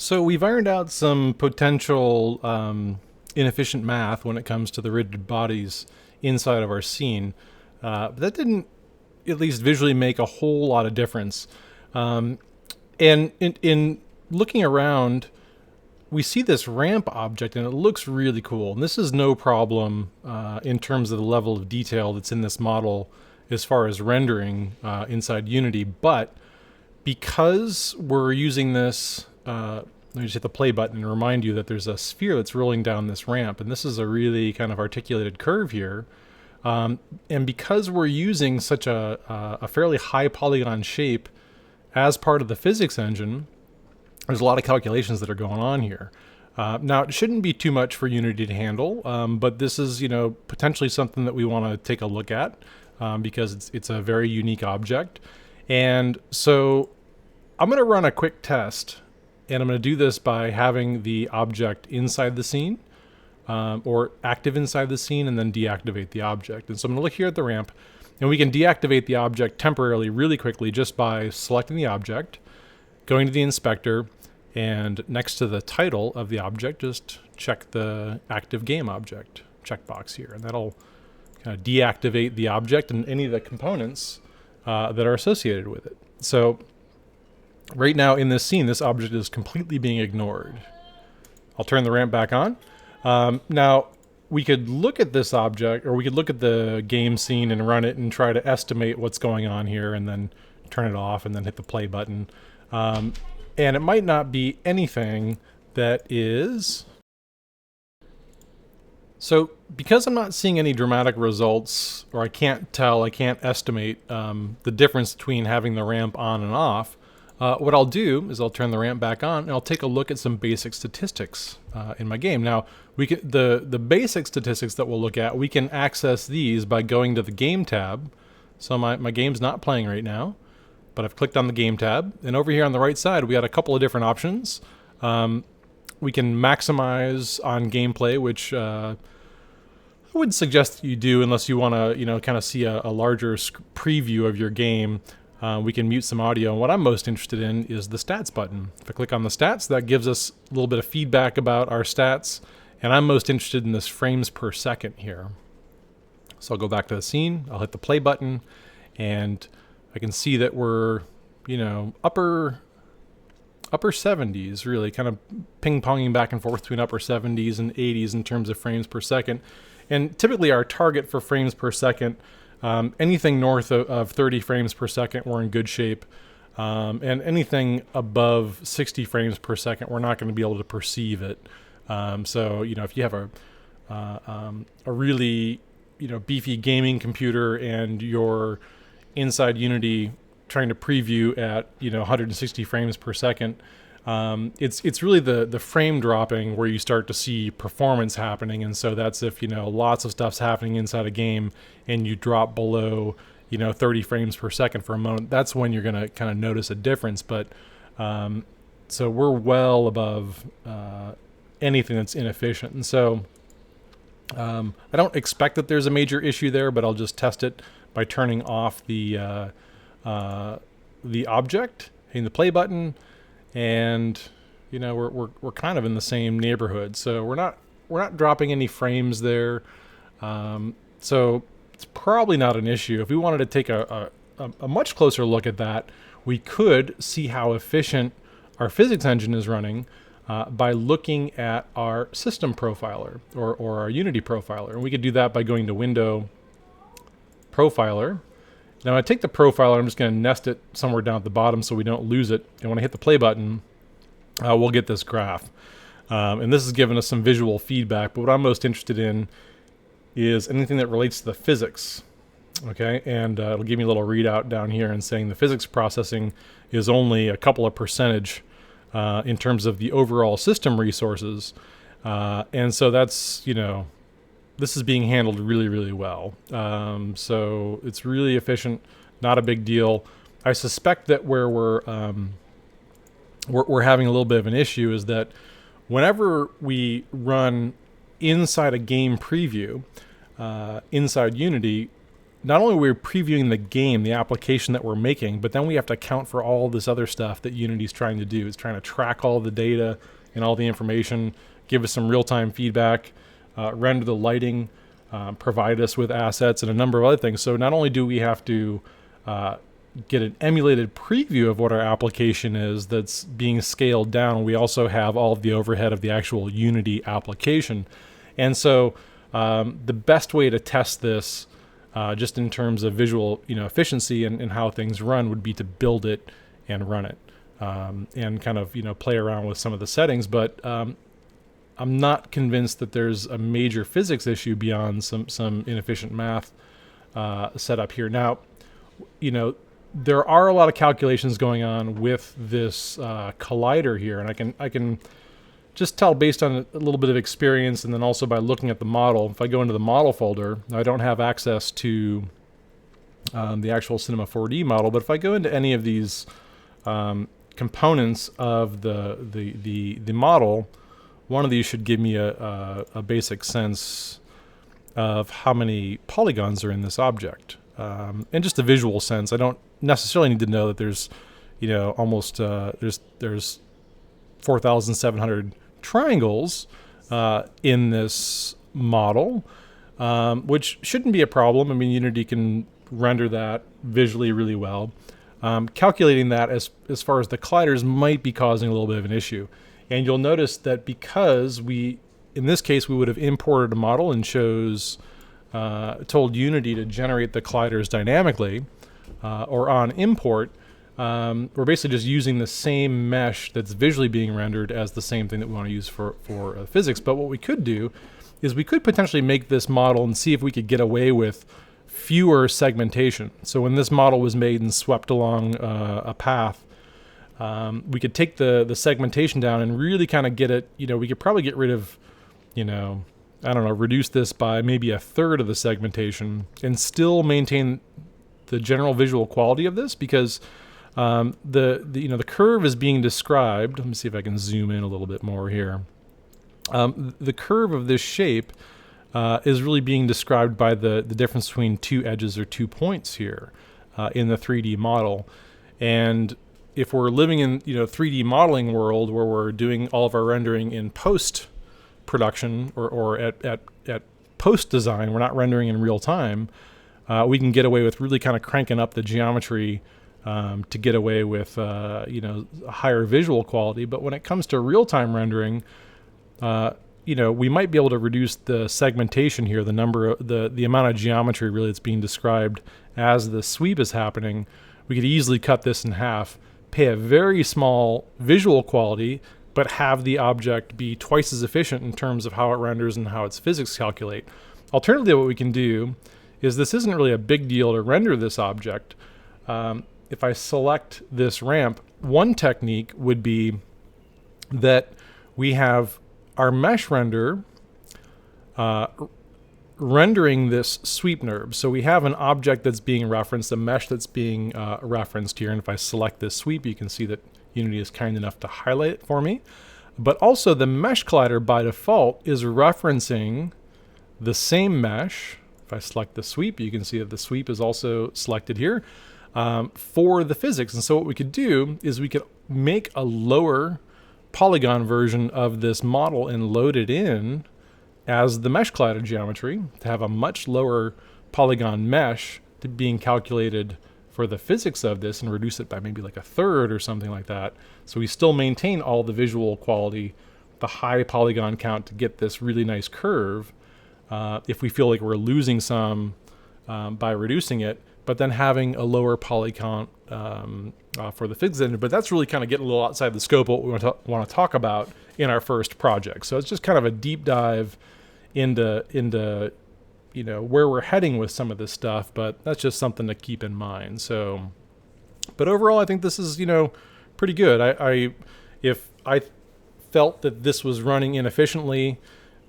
So we've ironed out some potential inefficient math when it comes to the rigid bodies inside of our scene. But that didn't, at least visually, make a whole lot of difference. Um, and in looking around, we see this ramp object and it looks really cool. And this is no problem in terms of the level of detail that's in this model as far as rendering inside Unity. But because we're using this, let me just hit the play button and remind you that there's a sphere that's rolling down this ramp, and this is a really kind of articulated curve here. And because we're using such a fairly high polygon shape as part of the physics engine, there's a lot of calculations that are going on here. Now, it shouldn't be too much for Unity to handle, but this is, potentially something that we want to take a look at because it's a very unique object. And so I'm going to run a quick test, and I'm going to do this by having the object inside the scene or active inside the scene and then deactivate the object. And so I'm going to look here at the ramp, and we can deactivate the object temporarily really quickly just by selecting the object, going to the inspector, and next to the title of the object, just check the active game object checkbox here, and that'll kind of deactivate the object and any of the components that are associated with it. So right now in this scene, this object is completely being ignored. I'll turn the ramp back on. Now, we could look at this object, or we could look at the game scene and run it and try to estimate what's going on here and then turn it off and then hit the play button. And it might not be anything that is... So because I'm not seeing any dramatic results, or I can't estimate the difference between having the ramp on and off, what I'll do is I'll turn the ramp back on and I'll take a look at some basic statistics in my game. Now, the basic statistics that we'll look at, we can access these by going to the Game tab. So my game's not playing right now, but I've clicked on the Game tab. And over here on the right side, we got a couple of different options. We can maximize on gameplay, which I wouldn't suggest you do unless you want to, kind of see a larger preview of your game. We can mute some audio. And what I'm most interested in is the stats button. If I click on the stats, that gives us a little bit of feedback about our stats. And I'm most interested in this frames per second here. So I'll go back to the scene. I'll hit the play button, and I can see that we're, upper 70s, really, kind of ping-ponging back and forth between upper 70s and 80s in terms of frames per second. And typically our target for frames per second, anything north of 30 frames per second, we're in good shape. And anything above 60 frames per second, we're not going to be able to perceive it. So, if you have a really, beefy gaming computer and you're inside Unity trying to preview at 160 frames per second, it's really the frame dropping where you start to see performance happening. And so that's if lots of stuff's happening inside a game and you drop below 30 frames per second for a moment. That's when you're going to kind of notice a difference. But so we're well above anything that's inefficient. And so I don't expect that there's a major issue there, but I'll just test it by turning off the object, hitting the play button, and we're kind of in the same neighborhood. So we're not dropping any frames there. So it's probably not an issue. If we wanted to take a much closer look at that, we could see how efficient our physics engine is running by looking at our system profiler or our Unity profiler. And we could do that by going to Window, Profiler. Now I take the profiler, I'm just going to nest it somewhere down at the bottom so we don't lose it. And when I hit the play button, we'll get this graph. And this is giving us some visual feedback, but what I'm most interested in is anything that relates to the physics. Okay, and it'll give me a little readout down here and saying the physics processing is only a couple of percentage in terms of the overall system resources. And so that's, this is being handled really, really well. So it's really efficient, not a big deal. I suspect that where we're having a little bit of an issue is that whenever we run inside a game preview, inside Unity, not only are we previewing the game, the application that we're making, but then we have to account for all this other stuff that Unity's trying to do. It's trying to track all the data and all the information, give us some real-time feedback, render the lighting, provide us with assets, and a number of other things. So not only do we have to get an emulated preview of what our application is that's being scaled down, we also have all of the overhead of the actual Unity application. And so the best way to test this, just in terms of visual efficiency and how things run, would be to build it and run it, and kind of play around with some of the settings. But I'm not convinced that there's a major physics issue beyond some inefficient math set up here. Now, there are a lot of calculations going on with this collider here, and I can just tell based on a little bit of experience, and then also by looking at the model. If I go into the model folder, I don't have access to the actual Cinema 4D model, but if I go into any of these components of the model, one of these should give me a basic sense of how many polygons are in this object. And just a visual sense. I don't necessarily need to know that there's, almost there's 4,700 triangles in this model, which shouldn't be a problem. I mean, Unity can render that visually really well. Calculating that as far as the colliders might be causing a little bit of an issue. And you'll notice that because in this case, we would have imported a model and told Unity to generate the colliders dynamically, or on import, we're basically just using the same mesh that's visually being rendered as the same thing that we want to use for physics. But what we could do is we could potentially make this model and see if we could get away with fewer segmentation. So when this model was made and swept along a path, we could take the segmentation down and really kind of get it, we could probably get rid of, reduce this by maybe a third of the segmentation and still maintain the general visual quality of this, because the curve is being described. Let me see if I can zoom in a little bit more here. The curve of this shape is really being described by the difference between two edges or 2 points here in the 3D model. And if we're living in 3D modeling world where we're doing all of our rendering in post production or at post design, we're not rendering in real time, we can get away with really kind of cranking up the geometry to get away with a higher visual quality. But when it comes to real time rendering, we might be able to reduce the segmentation here, the amount of geometry really that's being described as the sweep is happening. We could easily cut this in half, pay a very small visual quality, but have the object be twice as efficient in terms of how it renders and how its physics calculate. Alternatively, what we can do is, this isn't really a big deal to render this object. If I select this ramp, one technique would be that we have our mesh render rendering this sweep NURB. So we have an object that's being referenced, a mesh that's being referenced here. And if I select this sweep, you can see that Unity is kind enough to highlight it for me. But also the mesh collider by default is referencing the same mesh. If I select the sweep, you can see that the sweep is also selected here for the physics. And so what we could do is we could make a lower polygon version of this model and load it in as the mesh collider geometry to have a much lower polygon mesh to being calculated for the physics of this, and reduce it by maybe like a third or something like that. So we still maintain all the visual quality, the high polygon count to get this really nice curve. If we feel like we're losing some by reducing it, but then having a lower poly count for the physics end. But that's really kind of getting a little outside the scope of what we want to talk about in our first project. So it's just kind of a deep dive into where we're heading with some of this stuff, but that's just something to keep in mind. So, but overall, I think this is pretty good. If I felt that this was running inefficiently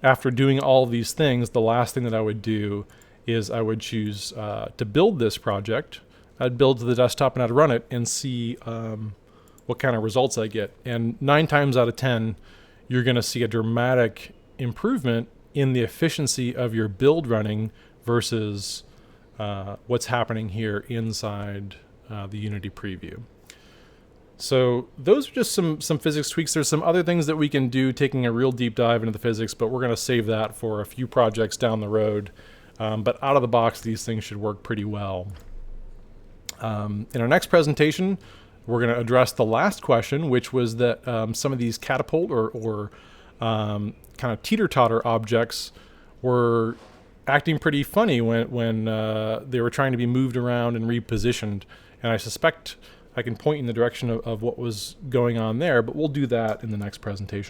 after doing all of these things, the last thing that I would do is I would choose to build this project. I'd build to the desktop and I'd run it and see what kind of results I get. And 9 times out of 10, you're going to see a dramatic improvement in the efficiency of your build running versus what's happening here inside the Unity preview. So those are just some physics tweaks. There's some other things that we can do, taking a real deep dive into the physics, but we're going to save that for a few projects down the road. But out of the box, these things should work pretty well. In our next presentation, we're going to address the last question, which was that some of these catapult or kind of teeter-totter objects were acting pretty funny when they were trying to be moved around and repositioned. And I suspect I can point in the direction of what was going on there, but we'll do that in the next presentation.